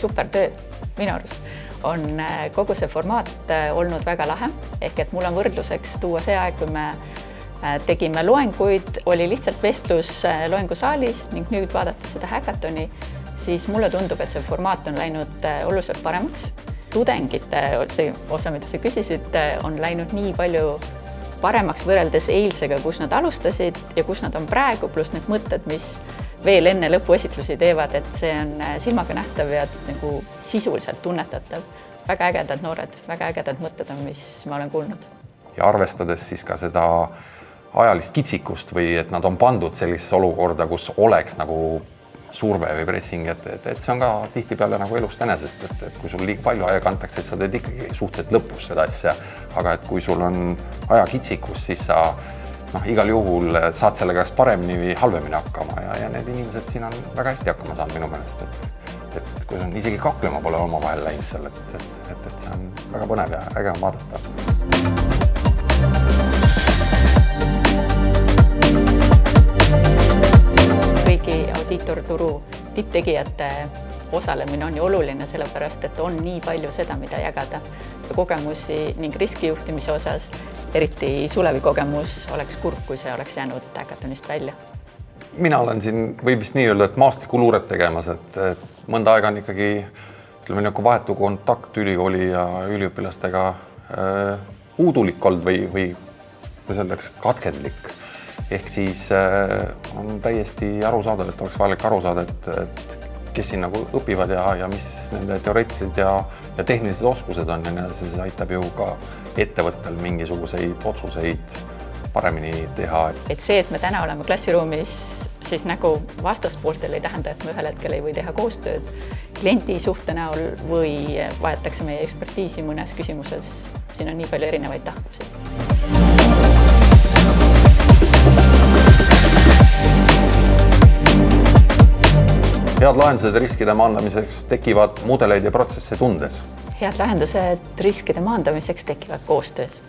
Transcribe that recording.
super töö minu arust. On kogu see formaat olnud väga lahe, ehk et mul on võrdluseks tuua see aeg, kui me tegime loenguid, oli lihtsalt vestlus loengusaalis ning nüüd vaadates seda häkatoni, siis mulle tundub, et see formaat on läinud oluliselt paremaks. Tudengite, see osa, mida sa küsisid, on läinud nii palju paremaks võrreldes eilsega, kus nad alustasid ja kus nad on praegu, pluss need mõtted, mis veel enne lõpuesitlusi teevad, et see on silmaga nähtav ja nagu sisuliselt tunnetatav. Väga ägedad noored, väga ägedad mõtted on, mis ma olen kuulnud. Ja arvestades siis ka seda ajalist kitsikust või et nad on pandud sellisesse olukorda, kus oleks nagu surve või pressing, et see on ka tihtipeale nagu elust enesest, et kui sul liiga palju aega antakse, et sa teed ikkagi suhteliselt lõpus seda asja, aga et kui sul on ajakitsikus, siis sa igal juhul saad sellega kas paremini või halvemini hakkama ja need inimesed siin on väga hästi hakkama saanud minu meelest, et kui on isegi kaklema pole omavahel läinud seal, et see on väga põnev ja äge on vaadata. Kõigi audiitorturu tipptegijate osalemine on ju oluline, sellepärast, et on nii palju seda, mida jagada ja kogemusi ning riskijuhtimise osas, eriti Sulevi kogemus oleks kurb, kui see oleks jäänud häkatonist välja. Mina olen siin võib vist nii öelda, et maastikuluuret tegemas, et mõnda aega on ikkagi vahetu kontakt ülikooli ja üliõpilastega puudulik olnud või katkendlik. Ehk siis on täiesti arusaadav, et oleks vajalik aru saada, et kes siin nagu õpivad ja mis nende teoreetilised ja tehnilised oskused on ja see aitab ju ka ettevõttel mingisuguseid otsuseid paremini teha. Et see, et me täna oleme klassiruumis, siis nagu vastaspooltel ei tähenda, et me ühel hetkel ei või teha koostööd kliendi suhte näol või vajatakse meie ekspertiisi mõnes küsimuses. Siin on nii palju erinevaid tahkusi. Head lahendused riskide maandamiseks tekivad mudeleid ja protsesse tundes. Head lahendused riskide maandamiseks tekivad koostöös.